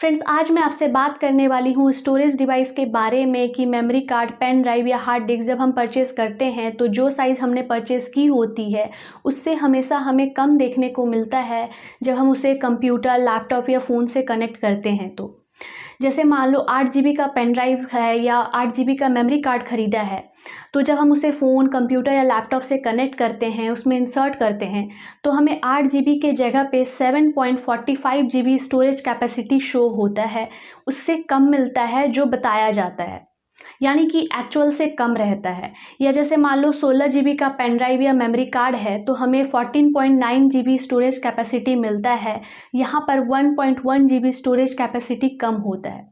Friends, आज मैं आपसे बात करने वाली हूँ स्टोरेज डिवाइस के बारे में कि मेमोरी कार्ड, पेन ड्राइव या हार्ड डिस्क जब हम परचेज़ करते हैं तो जो साइज़ हमने परचेज़ की होती है उससे हमेशा हमें कम देखने को मिलता है जब हम उसे कंप्यूटर, लैपटॉप या फ़ोन से कनेक्ट करते हैं। तो जैसे मान लो 8 GB का पेन ड्राइव है या 8 GB का मेमोरी कार्ड ख़रीदा है, तो जब हम उसे फ़ोन, कंप्यूटर या लैपटॉप से कनेक्ट करते हैं, उसमें इंसर्ट करते हैं, तो हमें 8 GB के जगह पे 7.45 GB स्टोरेज कैपेसिटी शो होता है। उससे कम मिलता है जो बताया जाता है, यानी कि एक्चुअल से कम रहता है। या जैसे मान लो 16 GB का पेन ड्राइव या मेमोरी कार्ड है तो हमें 14.9 GB स्टोरेज कैपेसिटी मिलता है, यहाँ पर 1.1 GB स्टोरेज कैपेसिटी कम होता है।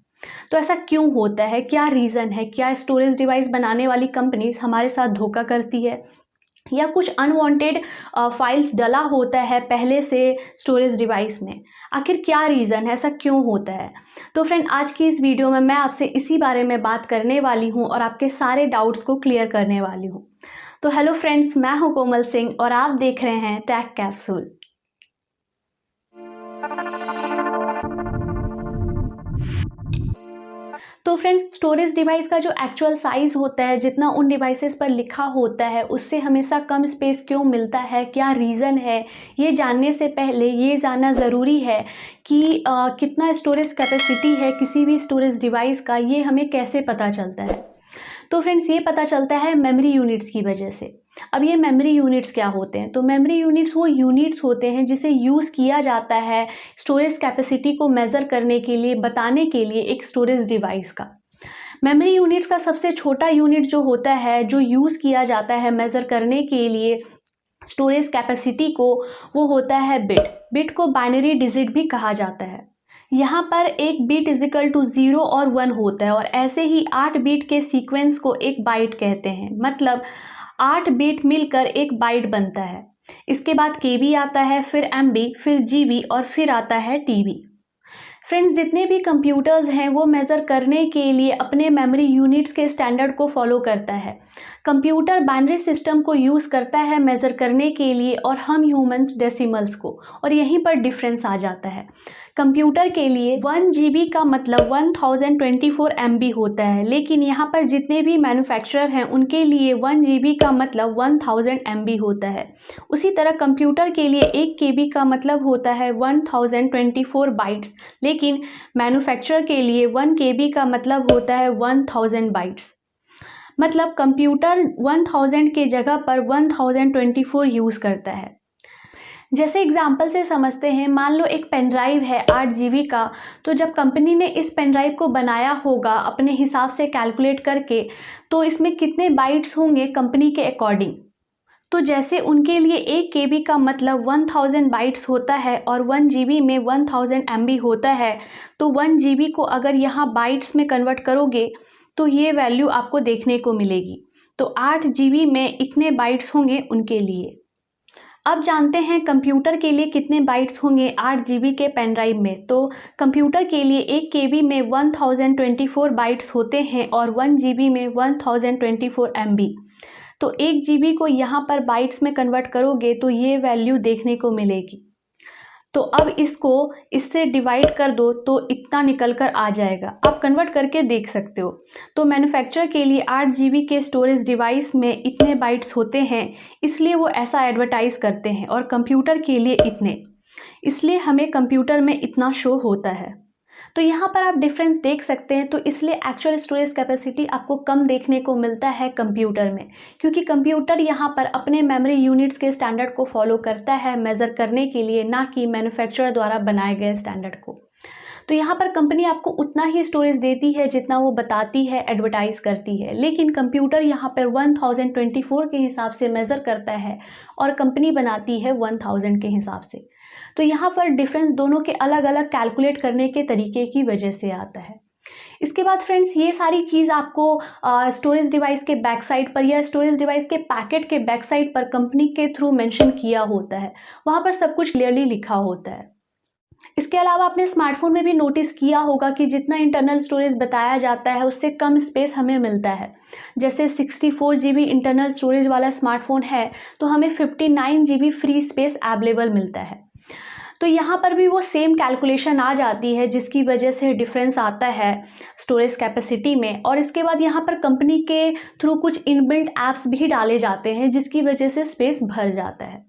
तो ऐसा क्यों होता है? क्या रीज़न है? क्या स्टोरेज डिवाइस बनाने वाली कंपनीज हमारे साथ धोखा करती है या कुछ अनवांटेड फाइल्स डला होता है पहले से स्टोरेज डिवाइस में? आखिर क्या रीज़न है, ऐसा क्यों होता है? तो फ्रेंड, आज की इस वीडियो में मैं आपसे इसी बारे में बात करने वाली हूँ और आपके सारे डाउट्स को क्लियर करने वाली हूँ। तो हेलो फ्रेंड्स, मैं हूँ कोमल सिंह और आप देख रहे हैं टेक कैप्सूल। तो फ्रेंड्स, स्टोरेज डिवाइस का जो एक्चुअल साइज़ होता है, जितना उन डिवाइसेस पर लिखा होता है उससे हमेशा कम स्पेस क्यों मिलता है, क्या रीज़न है, ये जानने से पहले ये जानना ज़रूरी है कि कितना स्टोरेज कैपेसिटी है किसी भी स्टोरेज डिवाइस का, ये हमें कैसे पता चलता है। तो फ्रेंड्स, ये पता चलता है मेमोरी यूनिट्स की वजह से। अब ये मेमोरी यूनिट्स क्या होते हैं? तो मेमोरी यूनिट्स वो यूनिट्स होते हैं जिसे यूज़ किया जाता है स्टोरेज कैपेसिटी को मेज़र करने के लिए, बताने के लिए एक स्टोरेज डिवाइस का। मेमोरी यूनिट्स का सबसे छोटा यूनिट जो होता है, जो यूज़ किया जाता है मेज़र करने के लिए स्टोरेज कैपेसिटी को, वो होता है बिट। बिट को बाइनरी डिजिट भी कहा जाता है। यहाँ पर एक बिट इजिकल टू 0 और 1 होता है और ऐसे ही 8 बिट के सीक्वेंस को एक बाइट कहते हैं। मतलब 8 बिट मिलकर एक बाइट बनता है। इसके बाद केबी आता है, फिर एमबी, फिर जीबी और फिर आता है टीबी। फ्रेंड्स, जितने भी कंप्यूटर्स हैं वो मेज़र करने के लिए अपने मेमोरी यूनिट्स के स्टैंडर्ड को फॉलो करता है। कंप्यूटर बाइनरी सिस्टम को यूज़ करता है मेज़र करने के लिए और हम ह्यूमंस डेसिमल्स को, और यहीं पर डिफरेंस आ जाता है। कंप्यूटर के लिए 1 GB का मतलब 1024 MB होता है, लेकिन यहाँ पर जितने भी मैन्युफैक्चरर हैं उनके लिए 1 GB का मतलब 1000 MB होता है। उसी तरह कंप्यूटर के लिए 1 KB का मतलब होता है 1024 बाइट्स, लेकिन मैन्युफैक्चरर के लिए 1 KB का मतलब होता है 1000 बाइट्स। मतलब कंप्यूटर 1000 के जगह पर 1024 यूज़ करता है। जैसे एग्जाम्पल से समझते हैं, मान लो एक पेन ड्राइव है 8 GB का, तो जब कंपनी ने इस पेन ड्राइव को बनाया होगा अपने हिसाब से कैलकुलेट करके, तो इसमें कितने बाइट्स होंगे कंपनी के अकॉर्डिंग। तो जैसे उनके लिए 1 KB का मतलब 1000 बाइट्स होता है और 1 GB में 1000 MB होता है, तो 1 GB को अगर यहाँ बाइट्स में कन्वर्ट करोगे तो ये वैल्यू आपको देखने को मिलेगी। तो 8 GB में इतने बाइट्स होंगे उनके लिए। अब जानते हैं कंप्यूटर के लिए कितने बाइट्स होंगे 8 GB के पेन ड्राइव में। तो कंप्यूटर के लिए 1 KB में 1024 बाइट्स होते हैं और 1 GB में 1024 MB। तो 1 GB को यहाँ पर बाइट्स में कन्वर्ट करोगे तो ये वैल्यू देखने को मिलेगी। तो अब इसको इससे डिवाइड कर दो तो इतना निकल कर आ जाएगा। आप कन्वर्ट करके देख सकते हो। तो मैन्युफैक्चरर के लिए 8 GB के स्टोरेज डिवाइस में इतने बाइट्स होते हैं, इसलिए वो ऐसा एडवर्टाइज करते हैं, और कंप्यूटर के लिए इतने, इसलिए हमें कंप्यूटर में इतना शो होता है। तो यहाँ पर आप डिफरेंस देख सकते हैं। तो इसलिए एक्चुअल स्टोरेज कैपेसिटी आपको कम देखने को मिलता है कंप्यूटर में, क्योंकि कंप्यूटर यहाँ पर अपने मेमोरी यूनिट्स के स्टैंडर्ड को फॉलो करता है मेज़र करने के लिए, ना कि मैन्युफैक्चरर द्वारा बनाए गए स्टैंडर्ड को। तो यहाँ पर कंपनी आपको उतना ही स्टोरेज देती है जितना वो बताती है, एडवर्टाइज करती है, लेकिन कंप्यूटर यहाँ पर 1024 के हिसाब से मेज़र करता है और कंपनी बनाती है 1000 के हिसाब से। तो यहाँ पर डिफरेंस दोनों के अलग अलग कैलकुलेट करने के तरीके की वजह से आता है। इसके बाद फ्रेंड्स, ये सारी चीज़ आपको स्टोरेज डिवाइस के बैक साइड पर या स्टोरेज डिवाइस के पैकेट के बैक साइड पर कंपनी के थ्रू मेंशन किया होता है। वहाँ पर सब कुछ क्लियरली लिखा होता है। इसके अलावा आपने स्मार्टफोन में भी नोटिस किया होगा कि जितना इंटरनल स्टोरेज बताया जाता है उससे कम स्पेस हमें मिलता है। जैसे 64 GB इंटरनल स्टोरेज वाला स्मार्टफोन है तो हमें 59 GB फ्री स्पेस अवेलेबल मिलता है। तो यहाँ पर भी वो सेम कैलकुलेशन आ जाती है, जिसकी वजह से डिफरेंस आता है स्टोरेज कैपेसिटी में। और इसके बाद यहाँ पर कंपनी के थ्रू कुछ इनबिल्ट ऐप्स भी डाले जाते हैं, जिसकी वजह से स्पेस भर जाता है।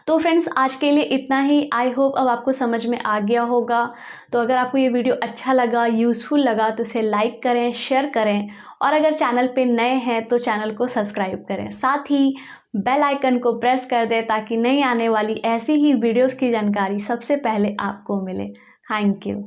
तो फ्रेंड्स, आज के लिए इतना ही। आई होप अब आपको समझ में आ गया होगा। तो अगर आपको ये वीडियो अच्छा लगा, यूज़फुल लगा, तो इसे लाइक करें, शेयर करें, और अगर चैनल पे नए हैं तो चैनल को सब्सक्राइब करें। साथ ही बेल आइकन को प्रेस कर दें ताकि नई आने वाली ऐसी ही वीडियोस की जानकारी सबसे पहले आपको मिले। Thank you.